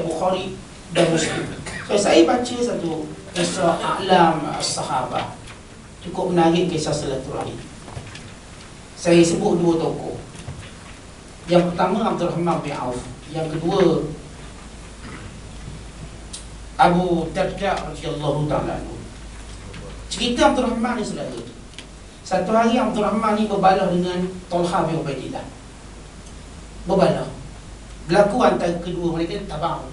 Bukhari dan Muslim. So saya baca satu kisah A'lam As-Sahabah, cukup menarik kisah silaturahim. Saya sebut dua tokoh. Yang pertama Abdurrahman bin Auf, yang kedua Abu Darda radhiyallahu ta'ala anhu. Cerita Abdurrahman ni saudara. Satu hari Abdurrahman ni berbalah dengan Talha bin Ubaidillah. Berbalah. Berlaku antara kedua mereka tabang,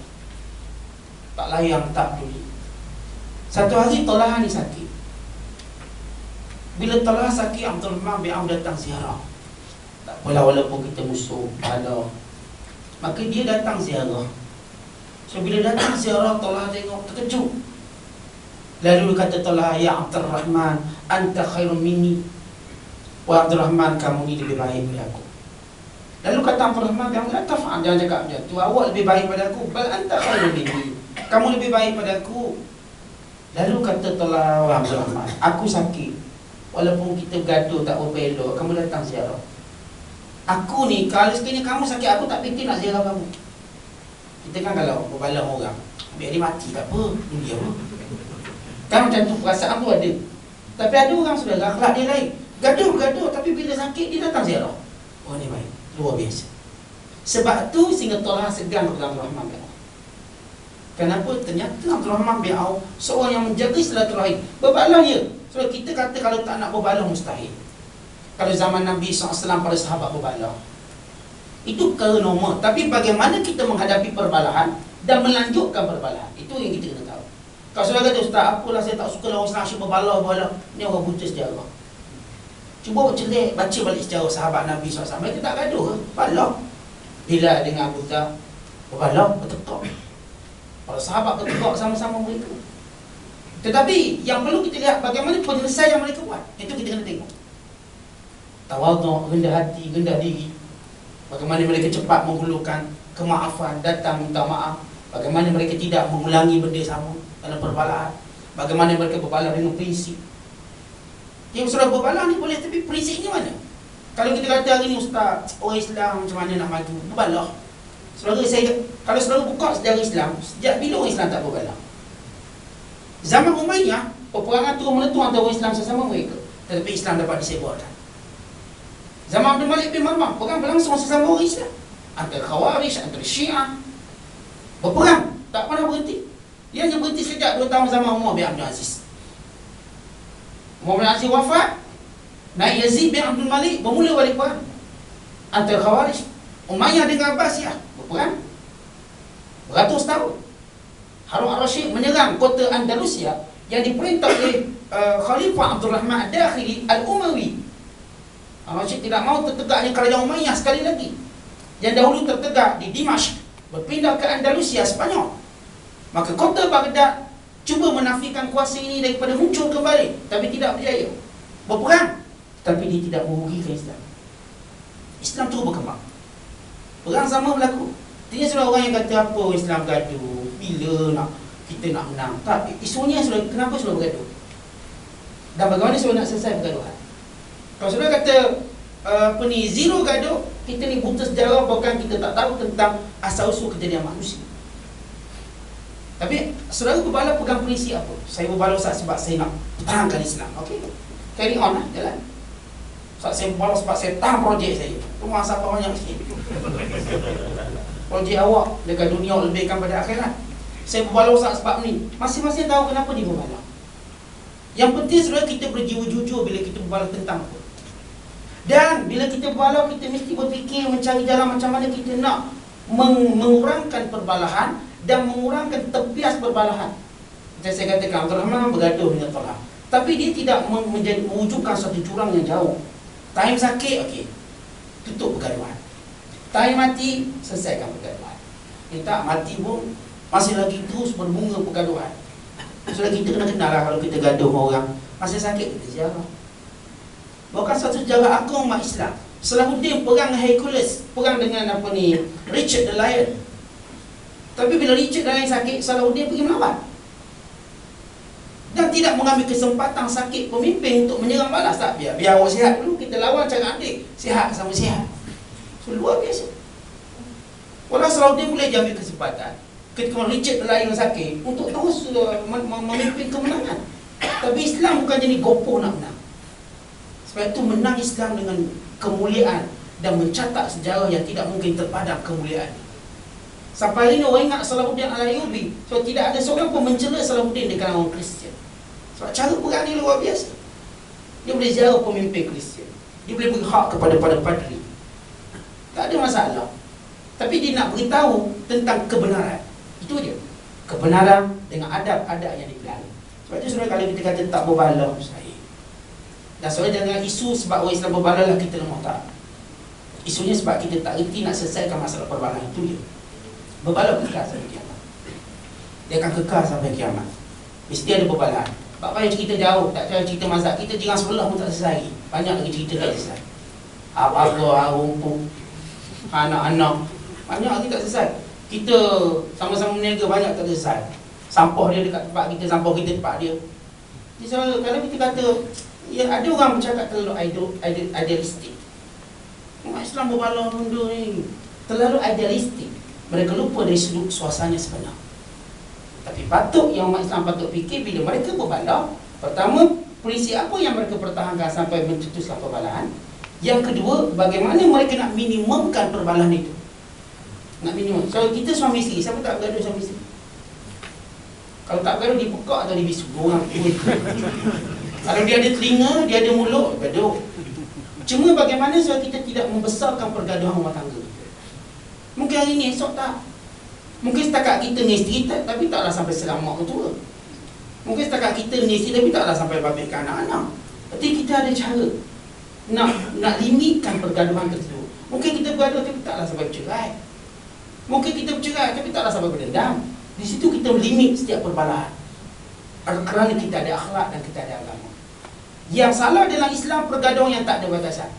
tak layan, tak peduli. Satu hari Talha ni sakit. Bila Talha sakit, Abdurrahman bin Auf datang ziarah. Tak apalah, walaupun kita musuh, ada, maka dia datang ziarah. So bila datang ziarah, Talha tengok terkejut. Lalu kata Talha, ya Abdurrahman, anta khairun minni. Wahai Abdurrahman, kamu ni lebih baik daripada aku. Lalu kata Abdurrahman, jangan cakap macam tu, awak lebih baik pada aku. Bal anta khairun minni, kamu lebih baik pada aku. Lalu kata Talha, wahai Abdurrahman, aku sakit, walaupun kita bergaduh tak berapa elok, kamu datang ziarah. Aku ni, kalau sekiranya kamu sakit, aku tak fikir nak ziarah kamu. Kita kan kalau berbalah orang, biar dia mati tak apa, dia apa. Kan macam tu, perasaan tu ada. Tapi ada orang saudara, akhlak dia lain. Gaduh-gaduh, tapi bila sakit dia datang ziarah. Oh ni baik, luar biasa. Sebab tu sehingga Talha segan kepada Abdurrahman bin Auf. Kenapa? Ternyata Abdurrahman bin Auf seorang yang menjaga silaturahim. Berbalah dia. Sebab kita kata kalau tak nak berbalah mustahil. Kalau zaman Nabi SAW pada sahabat berbalah, itu perkara normal. Tapi bagaimana kita menghadapi perbalahan dan melanjutkan perbalahan, itu yang kita kena tahu. Kalau saudara kata, Ustaz, apalah saya tak suka lah orang Islam asyik berbalah. Ni orang buta sejarah. Cuba baca balik sejarah sahabat Nabi SAW. Mereka tak gaduh, balah. Bila dengan Abu Dhar berbalah, bertekak. Para sahabat bertekak sama-sama mereka. Tetapi yang perlu kita lihat bagaimana penyelesaian yang mereka buat. Itu kita kena tengok. Tawaduk, rendah hati, rendah diri. Bagaimana mereka cepat menghulurkan kemaafan, datang minta maaf. Bagaimana mereka tidak mengulangi benda sama dalam perbalahan. Bagaimana mereka berbalah dengan prinsip. Yang sudah berbalah ni boleh, tapi prinsipnya mana? Kalau kita kata hari ni, Ustaz, orang Islam macam mana nak maju? Berbalah. Saudara, kalau saudara buka sejarah Islam, sejak bila orang Islam tak berbalah? Zaman Umayyah, peperangan turun meletup antara orang Islam sesama mereka, tetapi Islam dapat disebarkan. Zaman Abdul Malik bin Marwan, perang berlangsung sesama orang Islam, antara Khawarij, antara Syiah, berperang, tak pernah berhenti. Dia hanya berhenti sekejap 2 tahun zaman Umar bin Abdul Aziz. Umar bin Aziz wafat, naik Yazid bin Abdul Malik, bermula balik perang antara Khawarij. Umayyah dengan Abbasiyah berperang beratus tahun. Harun al-Rashid menyerang kota Andalusia yang diperintah oleh Khalifah Abdul Rahman Ad-Dakhili Al-Umawi. Al-Rashid tidak mahu tertegaknya kerajaan Umayyah sekali lagi, yang dahulu tertegak di Dimashq, berpindah ke Andalusia, Spanyol. Maka kota Baghdad cuba menafikan kuasa ini daripada muncul kembali, tapi tidak berjaya. Berperang, tapi dia tidak merugikan Islam. Islam terus berkembang. Perang sama berlaku. Artinya sudah orang yang kata apa Islam gaduh, bila nak kita nak menang. Tak, isunya sudah, kenapa sudah bergaduh? Dan bagaimana sudah nak selesai pergaduhan? Kalau sudah kata apa ni, zero gaduh, kita ni buta sejarah, bahkan kita tak tahu tentang asal-usul kejadian manusia. Tapi saudara berbalah pegang prinsip apa? Saya berbalah Ustaz sebab saya nak pertahankan Islam. Okey, carry on lah, jalan. Ustaz, saya berbalah sebab saya tahan projek saya. Rumah siapa banyak sikit. Projek awak dekat dunia lebihkan pada akhirat. Saya berbalah Ustaz sebab ni. Masing-masing tahu kenapa dia berbalah. Yang penting saudara, kita berjiwa jujur bila kita berbalah tentang apa. Dan bila kita berbalah, kita mesti berfikir mencari jalan macam mana kita nak mengurangkan perbalahan dan mengurangkan tepias perbalahan. Macam saya katakan, Abdurrahman bergaduh dengan Talha, tapi dia tidak mewujudkan satu jurang yang jauh. Time sakit, okey, tutup pergaduhan. Time mati, selesaikan pergaduhan. Tak mati pun masih lagi terus berbunga pergaduhan. Sudah kita kena kenal lah kalau kita gaduh dengan orang. Masih sakit, kita ziarah. Bahkan satu sejarah agung umat Islam, Salahuddin perang Hercules, perang dengan apa ni, Richard the Lion. Tapi bila Richard the Lion sakit, Salahuddin pergi melawan dan tidak mengambil kesempatan sakit pemimpin untuk menyerang balas. Tak, biar awak sihat dulu, kita lawan cara adik, sihat sama sihat. So luar biasa. Walau Salahuddin boleh ambil kesempatan, ketika Richard Layang sakit untuk terus memimpin kemenangan. Tapi Islam bukan jadi gopoh nak menang. Sebab itu menang Islam dengan kemuliaan dan mencatat sejarah yang tidak mungkin terpadam kemuliaan. Sampai hari ini orang ingat Salahuddin Al-Ayyubi. So tidak ada seorang pun mencela Salahuddin di kalangan orang Kristian. Sebab cara perang ni luar biasa. Dia boleh ziarah pemimpin Kristian. Dia boleh berhak kepada padri. Tak ada masalah. Tapi dia nak beritahu tentang kebenaran. Itu dia. Kebenaran dengan adab-adab yang dipelihara. Sebab itu sebenarnya kalau kita kata tak berbala, mustahil. Dan soalnya jangan isu sebab orang Islam berbala lah kita lemah, tak. Isunya sebab kita tak reti nak selesaikan masalah perbalaan. Itu dia. Berbala kekal sampai kiamat. Dia akan kekal sampai kiamat. Mesti ada perbalaan. Tak payah cerita jauh, tak payah cerita mazhab. Kita jiran sebelah pun tak selesai. Banyak lagi cerita tak selesai. Apa-apa, rumput, anak-anak, banyak lagi tak selesai. Kita sama-sama meniaga, banyak tak selesai. Sampah dia dekat tempat kita, sampah kita tempat dia. Jadi kalau kita kata, ya, ada orang bercakap terlalu idealistik. Umat Islam berbala mundur ni terlalu idealistik. Mereka lupa dari sudut suasana sebenar. Tapi patut yang umat Islam patut fikir bila mereka berbala. Pertama, prinsip apa yang mereka pertahankan sampai mencetuskan perbalaan. Yang kedua, bagaimana mereka nak minimumkan perbalaan itu. Nak minimum. So kita suami isteri, siapa tak bergaduh suami isteri? Kalau tak bergaduh dipekak atau dibisu. Orang kalau dia ada telinga, dia ada mulut, gaduh. Cuma bagaimana supaya kita tidak membesarkan pergaduhan rumah tangga. Mungkin hari ni, esok tak. Mungkin setakat kita dengan isteri, tapi taklah sampai serang mak tua. Mungkin setakat kita dengan isteri, tapi taklah sampai babitkan anak-anak. Berarti kita ada cara nak limitkan pergaduhan tersebut. Mungkin kita bergaduh, tapi taklah sampai bercerai. Mungkin kita bercerai, tapi taklah sampai berdendam. Di situ kita limit setiap perbalaan. Kerana kita ada akhlak dan kita ada agama. Yang salah dalam Islam pergaduhan yang tak ada batasan.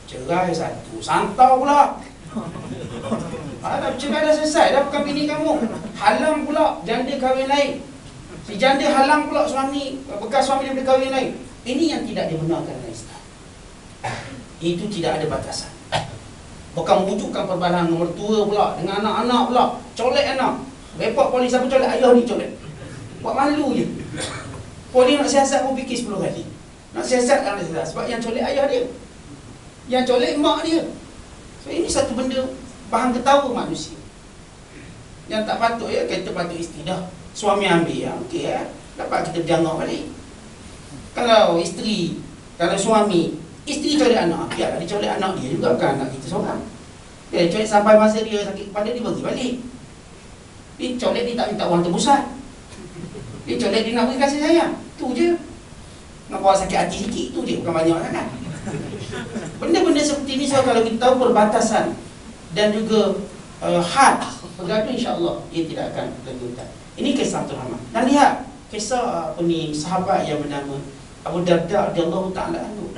Cerai satu, santau pula. Dah cerai dah selesai, dah bukan bini kamu. Halang pula janda kahwin lain. Si janda halang pula suami, bekas suami dia berkahwin lain. Ini yang tidak dibenarkan dalam Islam. Itu tidak ada batasan. Bukan wujudkan perbalahan nombor tua pula dengan anak-anak pula. Colek anak. Report polis apa colek ayah ni colek. Buat malu je. Polis nak siasat pun fikir 10 kali. Nak siasat kan dia siasat. Sebab yang colek ayah dia, yang colek mak dia. So ini satu benda bahan ketawa manusia. Yang tak patut ya, kita patut isteri dah. Suami ambil ya, okey ya. Dapat kita berjangak balik. Kalau isteri, kalau suami, isteri colek anak, biarlah dia colek anak dia juga, bukan anak kita seorang. Dia colek sampai masa dia sakit kepala dia bagi balik. Dia colek dia tak minta wang tebusan. Dia colek dia nak beri kasih sayang. Tu je. Nak bawa sakit hati sikit, tu je, bukan banyak sangat. Benda-benda seperti ni so, kalau kita tahu perbatasan dan juga had bergaduh, insya-Allah ia tidak akan lanjutan. Ini kisah Abdul Rahman. Dan lihat kisah sahabat yang bernama Abu Darda radhiyallahu taala anhu.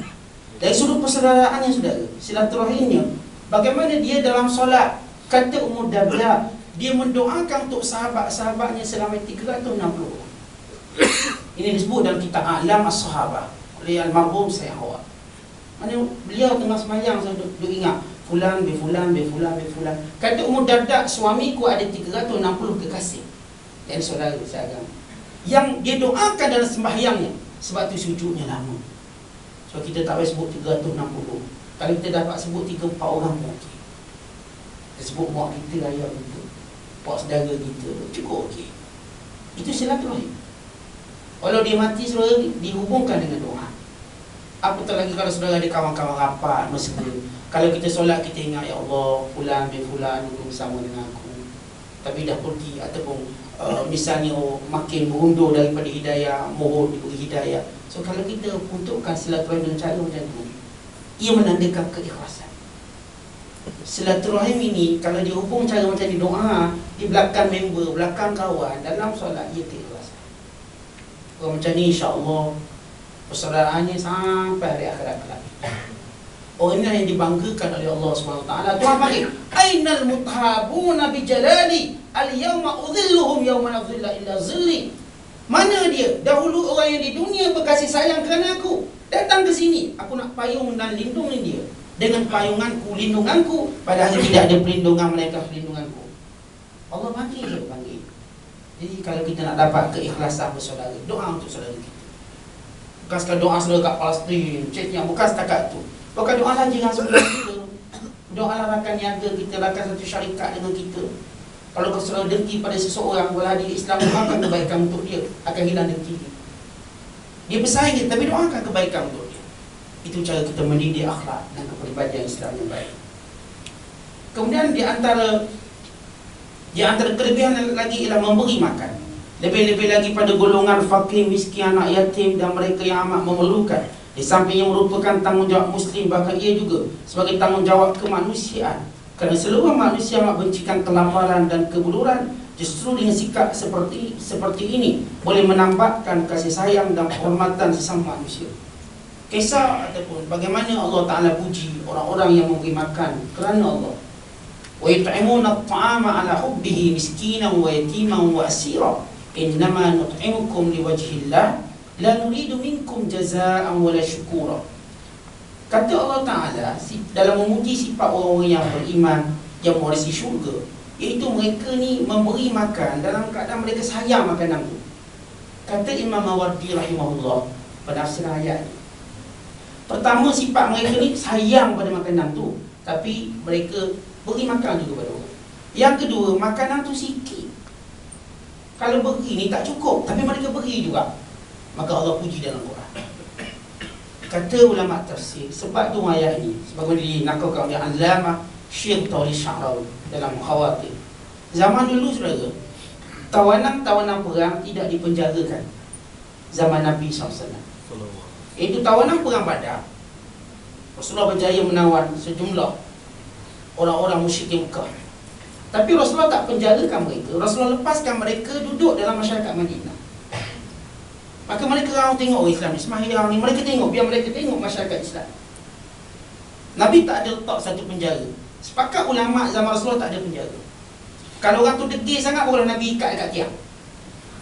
Dari sudut persaudaraannya, saudara, silaturahimnya, bagaimana dia dalam solat, kata Ummu Darda, dia mendoakan untuk sahabat-sahabatnya selama 360 orang. Ini disebut dalam kitab A'lam As-Sahabah oleh Al-Marhum Sayyid. Mana beliau tengah semayang, saya duk ingat fulan bin fulan bin fulan bin fulan. Kata Ummu Darda, suamiku ada 360 kekasih dan saudara seagama yang dia doakan dalam sembahyangnya. Sebab tu sujudnya lama. So kita tak payah sebut 360. Kalau kita dapat sebut 3-4 orang pun okey. Kita sebut mak kita, ayah kita, pak saudara kita, cukup okey. Itu silaturahim. Kalau dia mati, saudara dihubungkan dengan doa. Apatah lagi kalau saudara ada kawan-kawan rapat, mesra. Kalau kita solat, kita ingat, ya Allah, fulan bin fulan duduk bersama dengan aku, tapi dah pergi. Ataupun misalnya makin berundur daripada hidayah, mohon diberi hidayah. So kalau kita untukkan silaturahim dengan cara macam tu, ia menandakan keikhlasan. Silaturahim ini kalau dihubung cara macam ni, doa di belakang member, belakang kawan, dalam solat, ia keikhlasan. Kalau macam ni, insya-Allah persaudaraannya sampai hari akhirat kelak. Orang inilah yang dibanggakan oleh Allah SWT. Tuhan panggil, ainal muthabuna bi jalali al-yawma udhilluhum yawma la dhilla illa dhilli. Mana dia? Dahulu orang yang di dunia berkasih sayang kerana aku, datang ke sini, aku nak payung dan lindungi dia dengan payunganku, lindunganku, padahal tidak ada perlindungan melainkan perlindunganku. Allah panggil dia, panggil. Jadi kalau kita nak dapat keikhlasan bersaudara, doa untuk saudara kita. Bukan sekadar doa saudara kat Palestin, Chechnya, bukan setakat tu. Bukan doa lah jiran saudara kita. Doa lah rakan niaga kita, rakan satu syarikat dengan kita. Kalau kau saudara dengki pada seseorang, walau dia Islam, doakan kebaikan untuk dia, akan hilang dengki dia. Dia bersaing kita, tapi doakan kebaikan untuk dia. Itu cara kita mendidik akhlak dan kepribadian Islam yang baik. Kemudian di antara kelebihan lagi ialah memberi makan. Lebih-lebih lagi pada golongan fakir, miskin, anak yatim dan mereka yang amat memerlukan. Di sampingnya merupakan tanggungjawab Muslim, bahkan ia juga sebagai tanggungjawab kemanusiaan. Kerana seluruh manusia amat bencikan kelaparan dan kebuluran. Justru dengan sikap seperti ini boleh menambahkan kasih sayang dan penghormatan sesama manusia. Kisah ataupun bagaimana Allah Ta'ala puji orang-orang yang memberi makan kerana Allah. Wa yut'imuna at-ta'ama 'ala hubbihi miskinan wa yatiman wa asira innama nut'imukum liwajhillah la nuridu minkum jazaa'an wala syukura. Kata Allah Ta'ala dalam memuji sifat orang-orang yang beriman, yang mewarisi syurga, iaitu mereka ni memberi makan dalam keadaan mereka sayang makanan tu. Kata Imam Mawardi rahimahullah penafsiran ayat ni, pertama sifat mereka ni sayang pada makanan tu, tapi mereka beri makan juga pada orang. Yang kedua, makanan tu sikit. Kalau beri ni tak cukup, tapi mereka beri juga. Maka Allah puji dalam Quran. Kata ulama tafsir, sebab tu ayat ni sebagaimana dinakalkan oleh Allamah Syekh Tawli Sya'rawi dalam Khawatir. Zaman dulu saudara, tawanan-tawanan perang tidak dipenjarakan. Zaman Nabi SAW. Itu tawanan perang Badar. Rasulullah berjaya menawan sejumlah orang-orang musyrik Mekah. Tapi Rasulullah tak penjarakan mereka. Rasulullah lepaskan mereka duduk dalam masyarakat Madinah. Maka mereka orang tengok orang Islam ni, sembahyang ni, mereka tengok, biar mereka tengok masyarakat Islam. Nabi tak ada letak satu penjara. Sepakat ulama' zaman Rasulullah tak ada penjara. Kalau orang tu degil sangat, boleh Nabi ikat dekat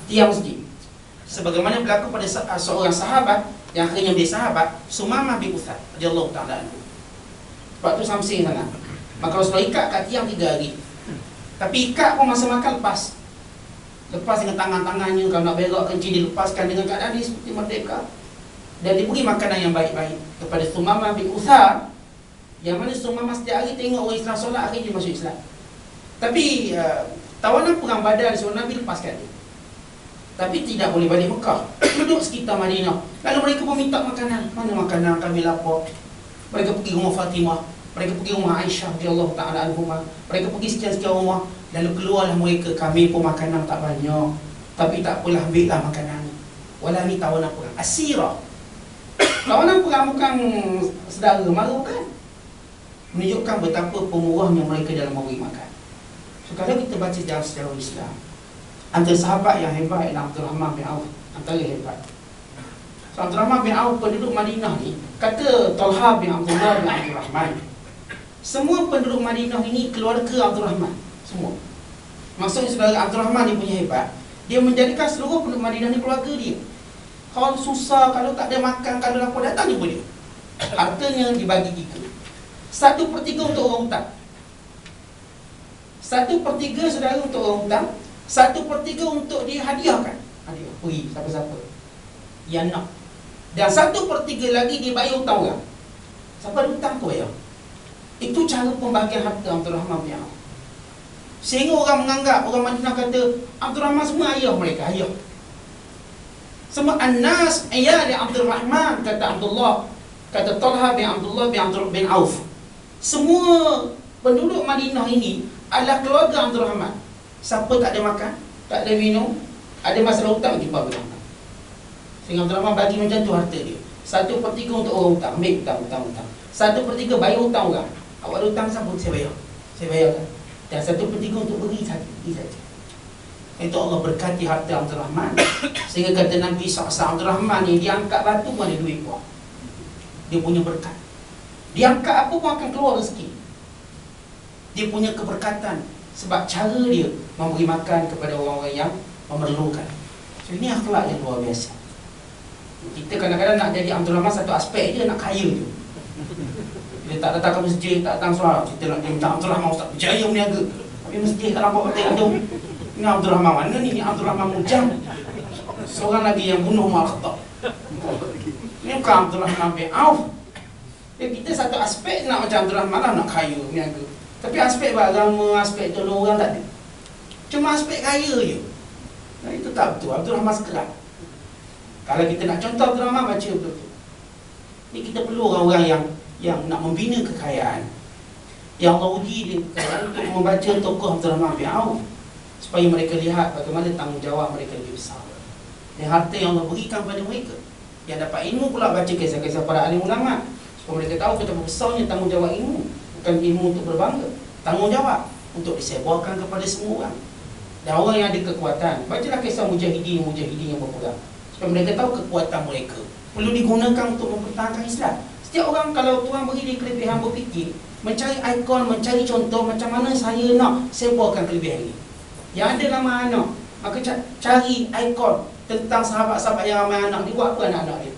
tiang masjid. Sebagaimana berlaku pada seorang sahabat yang akhirnya menjadi sahabat, Sumamah bin Uthal radhiyallahu ta'ala anhu. Sebab tu samsing sangat. Maka Rasulullah ikat kat tiang 3 hari. Tapi ikat pun masa makan lepas. Lepas dengan tangan-tangannya. Kalau nak berak kencing, dilepaskan dengan keadaan dia seperti merdeka. Dan diberi makanan yang baik-baik kepada Sumamah bin Uthal, yang mana Sumamah setiap hari tengok orang Islam solat, akhirnya dia masuk Islam. Tapi tawanan perang Badar disuruh Nabi lepaskan dia. Tapi tidak boleh balik Mekah. Duduk sekitar Madinah. Lalu mereka pun minta makanan. Mana makanan, kami lapar. Mereka pergi rumah Fatimah, mereka pergi rumah Aisyah radhiyallahu ta'ala anhumah, mereka pergi sekian-sekian rumah. Lalu keluarlah mereka, kami pun makanan tak banyak, tapi tak apalah, ambillah makanan. Walau ni tawanan perang Asirah. Tawanan perang bukan saudara mara, bukan. Menunjukkan betapa pemurahnya mereka dalam memberi makan. So kalau kita baca sejarah Islam, antara sahabat yang hebat ialah Abdul Rahman bin Auf. Antara hebat Abdul Rahman bin Auf, penduduk Madinah ni, kata Talha bin Abdullah bin Abdul Rahman, semua penduduk Madinah ini keluarga Abdul Rahman, semua. Maksudnya saudara Abdul Rahman ni punya hebat, dia menjadikan seluruh penduduk Madinah ni keluarga dia. Kalau susah, kalau tak ada makan, kalau lapar, datang jumpa dia. Hartanya dibagi 3. 1/3 untuk orang hutang, 1/3 saudara untuk orang hutang, 1/3 untuk dihadiahkan. Hadiah, pergi siapa-siapa yang nak. Dan 1/3 lagi dia bayar hutang orang. Siapa ada hutang tu bayar. Itu cara pembahagian harta Abdul Rahman bin Auf. Sehingga orang menganggap, orang Madinah kata Abdul Rahman semua ayah mereka, ayah. Semua An-Nas ayah di Abdul Rahman, kata Abdullah, kata Talha bin Abdullah bin Abdul bin Auf. Semua penduduk Madinah ini adalah keluarga Abdul Rahman. Siapa tak ada makan, tak ada minum, ada masalah hutang, jumpa Abdul Rahman. Sehingga Abdul Rahman bagi macam tu harta dia. 1/3 untuk orang hutang, ambil hutang. 1/3 bayar hutang orang. Awak ada hutang siapa? Saya bayar. Saya bayarkan. Dan 1/3 untuk beri saja. Itu Allah berkati harta Abdul Rahman. Sehingga kata Nabi SAW, Abdul Rahman ni dia angkat batu pun ada duit pun. Dia punya berkat. Dia angkat apa pun akan keluar rezeki. Dia punya keberkatan sebab cara dia memberi makan kepada orang-orang yang memerlukan. So ini akhlak yang luar biasa. Kita kadang-kadang nak jadi Abdul Rahman satu aspek je, nak kaya je. Dia tak datang ke masjid, tak datang solat, kita nak minta Abdul Rahman Ustaz berjaya berniaga. Tapi masjid tak nampak kata hidung. Ini Abdul Rahman mana ni? Ini Abdul Rahman Mujam. Seorang lagi yang bunuh Umar Khattab. Ini bukan Abdul Rahman bin Auf. Kita satu aspek nak macam Abdul Rahman lah, nak kaya, niaga. Tapi aspek beragama, aspek tolong orang tak ada. Cuma aspek kaya je. Nah, itu tak betul. Abdul Rahman sekerat. Kalau kita nak contoh Abdul Rahman, baca betul-betul. Ni kita perlu orang-orang yang nak membina kekayaan. Yang Allah uji dia kekayaan untuk membaca tokoh Abdul Rahman bin Auf, supaya mereka lihat bagaimana tanggungjawab mereka lebih besar. Dan harta yang Allah berikan kepada mereka. Yang dapat ilmu pula baca kisah-kisah para alim ulama, supaya mereka tahu betapa besarnya tanggungjawab ilmu. Bukan ilmu untuk berbangga, tanggungjawab untuk disebarkan kepada semua orang. Dan orang yang ada kekuatan, bacalah kisah mujahidin yang berperang, supaya mereka tahu kekuatan mereka perlu digunakan untuk mempertahankan Islam. Setiap orang kalau Tuhan beri dia kelebihan berfikir, mencari ikon, mencari contoh macam mana saya nak sebarkan kelebihan ini. Yang ada ramai anak, maka cari ikon tentang sahabat-sahabat yang ramai anak. Dia buat apa anak-anak dia?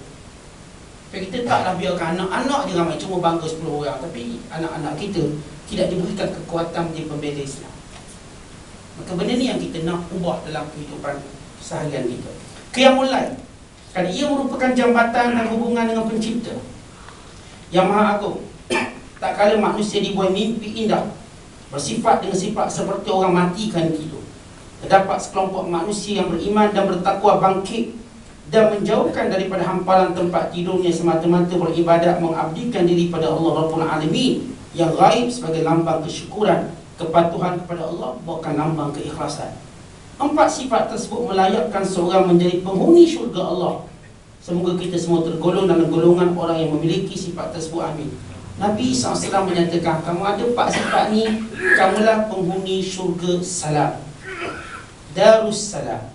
Tapi kita taklah biarkan anak-anak dia ramai, cuma bangga 10 orang. Tapi anak-anak kita tidak diberikan kekuatan menjadi pembela Islam. Maka benda ni yang kita nak ubah dalam kehidupan seharian kita. Qiyamul Lail, kerana ia merupakan jambatan dan hubungan dengan pencipta yang Maha Agung. Tak kala manusia dibuai mimpi indah, bersifat dengan sifat seperti orang mati kan tidur, terdapat sekelompok manusia yang beriman dan bertakwa bangkit dan menjauhkan daripada hamparan tempat tidurnya semata-mata beribadat mengabdikan diri pada Allah Rabbul Alamin yang gaib sebagai lambang kesyukuran, kepatuhan kepada Allah, bukan lambang keikhlasan. 4 sifat tersebut melayakkan seorang menjadi penghuni syurga Allah. Semoga kita semua tergolong dalam golongan orang yang memiliki sifat tersebut. Amin. Nabi SAW menyatakan, kamu ada 4 sifat ni, kamulah penghuni syurga salam, Darus Salam.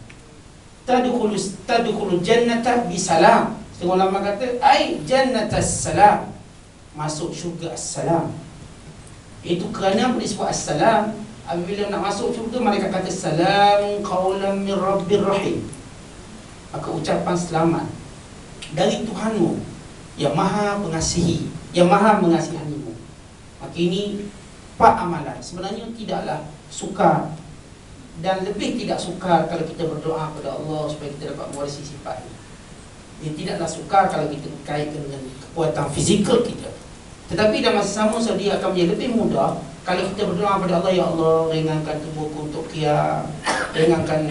Tadkhulul jannata bisalam. Setengah ulama kata ai jannatas salam, masuk syurga as-salam. Itu kerana apa disebut as-salam? Apabila nak masuk syurga, mereka kata salam qaulan min rabbir rahim. Maka ucapan selamat dari Tuhanmu yang Maha Pengasihi, yang Maha Mengasihanimu. Maka ini 4 amalan. Sebenarnya tidaklah sukar dan lebih tidak sukar kalau kita berdoa kepada Allah supaya kita dapat mewarisi sifat ini. Dia tidaklah sukar kalau kita kaitkan dengan kekuatan fizikal kita. Tetapi dalam masa sama dia akan menjadi lebih mudah kalau kita berdoa kepada Allah, ya Allah, ringankan tubuhku untuk qiyam, ringankan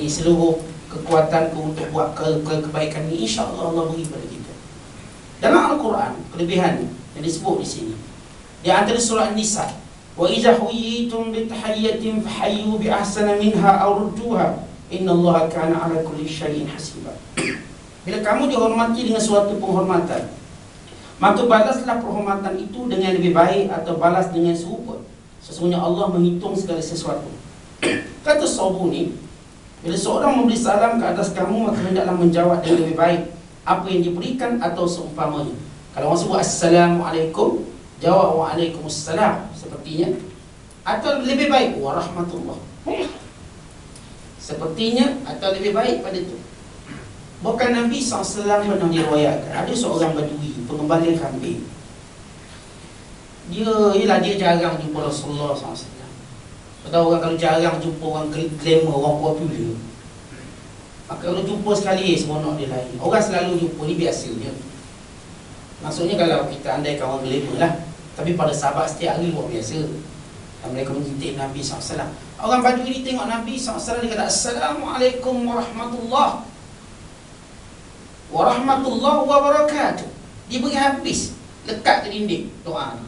seluruh kekuatanku untuk buat kebaikan ini. InsyaAllah Allah beri kepada kita. Dalam Al-Quran, kelebihan yang disebut di sini, di antara surah An-Nisa, wa idza huyitum bi tahiyyatin fahayyu bi ahsana minha aw rudduha innallaha kana ala kulli syai'in hasiba. Bila kamu dihormati dengan suatu penghormatan, maka balaslah penghormatan itu dengan lebih baik atau balas dengan serupa. Sesungguhnya Allah menghitung segala sesuatu. Kata Sabuni, bila seorang memberi salam ke atas kamu, maka hendaklah menjawab dengan lebih baik apa yang diberikan atau seumpamanya. Kalau orang sebut Assalamualaikum, jawab Waalaikumsalam sepertinya, atau lebih baik Warahmatullah sepertinya, atau lebih baik pada itu. Bukan Nabi SAW pernah diriwayatkan ada seorang badui pengembala kambing. Dia jarang jumpa Rasulullah SAW. Tahu orang kalau jarang jumpa orang glamour, orang popular, maka kalau jumpa sekali seronok dia lain. Orang selalu jumpa ni biasa dia. Maksudnya kalau kita andaikan orang glamour lah, tapi pada sahabat setiap hari luar biasa. Dan mereka mencintai Nabi SAW. Orang badui ni tengok Nabi SAW, dia kata Assalamualaikum warahmatullahi wabarakatuh. Dia beri habis, lekat ke dinding doa ni.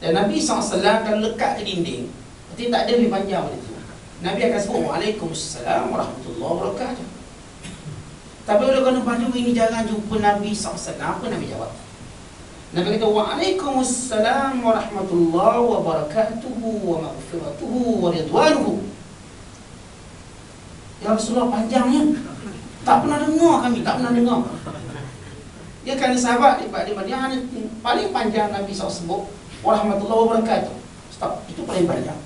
Dan Nabi SAW kalau lekat ke dinding, berarti tak ada lebih panjang pada itu. Nabi akan sebut Waalaikumsalam warahmatullahi wabarakatuh. Tapi oleh kerana badui ini jarang jumpa Nabi SAW, apa Nabi jawab? Nabi kata Waalaikumsalam warahmatullahi wabarakatuhu wa maghfiratuhu wa ridwanuhu. Ya Rasulullah, panjangnya tak pernah dengar kami, tak pernah dengar. Dia kan sahabat dia paling panjang Nabi SAW sebut warahmatullahi wabarakatuh. Stop, itu paling panjang.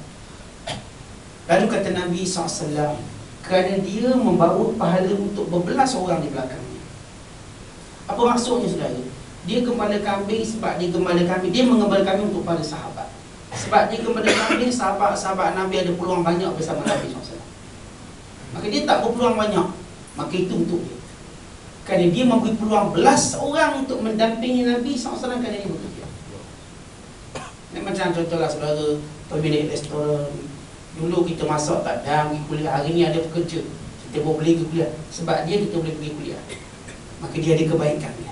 Lalu kata Nabi SAW, kerana dia membawa pahala untuk berbelas orang di belakangnya. Apa maksudnya saudara? Dia gembala kambing sebab dia gembala kambing, dia mengembala kambing untuk para sahabat. Sebab dia kepada Nabi, sahabat-sahabat Nabi ada peluang banyak bersama Nabi SAW. Maka dia tak berpeluang banyak. Maka itu untuk dia. Kerana dia memberi peluang belas orang untuk mendampingi Nabi SAW kerana dia bekerja. Ini macam contohlah saudara pemilik restoran. Dulu kita masak tak ada, pergi kuliah. Hari ni ada pekerja, kita boleh pergi kuliah. Sebab dia kita boleh pergi kuliah. Maka dia ada kebaikan dia.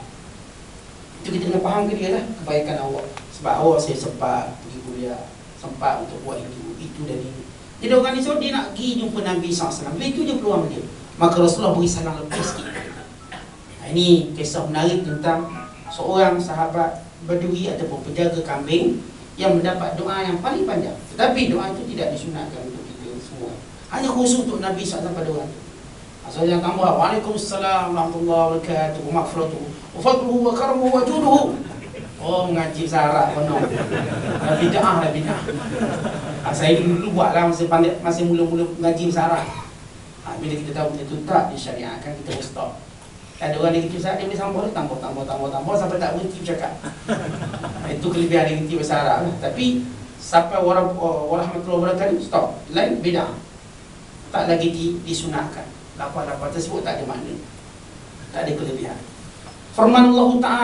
Itu kita kena faham ke dia lah, kebaikan awak. Sebab awak saya sempat pergi kuliah, sempat untuk buat itu dan ini. Jadi orang ni dia nak pergi jumpa Nabi SAW. Bila itu je peluang dia. Maka Rasulullah beri salam lebih sikit. Ini kisah menarik tentang seorang sahabat Badui ataupun penjaga kambing yang mendapat doa yang paling panjang. Tetapi doa itu tidak disunatkan untuk kita semua. Hanya khusus untuk Nabi SAW pada orang itu. Asal yang tambah, Waalaikumsalam warahmatullahi wabarakatuh, wa maghfiratuhu, wa fadluhu wa karamuhu wa juduhu. Oh, mengaji syarat penuh. Bid'ah lah bid'ah. Saya dulu buatlah masa mula-mula mengaji syarat. Bila kita tahu benda itu tak disyariatkan, kita stop. Ada orang negatif syarat, dia boleh sambung, tambah sampai tak berhenti bercakap. Itu kelebihan negatif bersyarat lah. Tapi sampai warahmatullahi wabarakatuh, stop. Lain bid'ah. Tak lagi disunatkan. Lafaz-lafaz tersebut tak ada makna, tak ada kelebihan. Firman Allah Ta'ala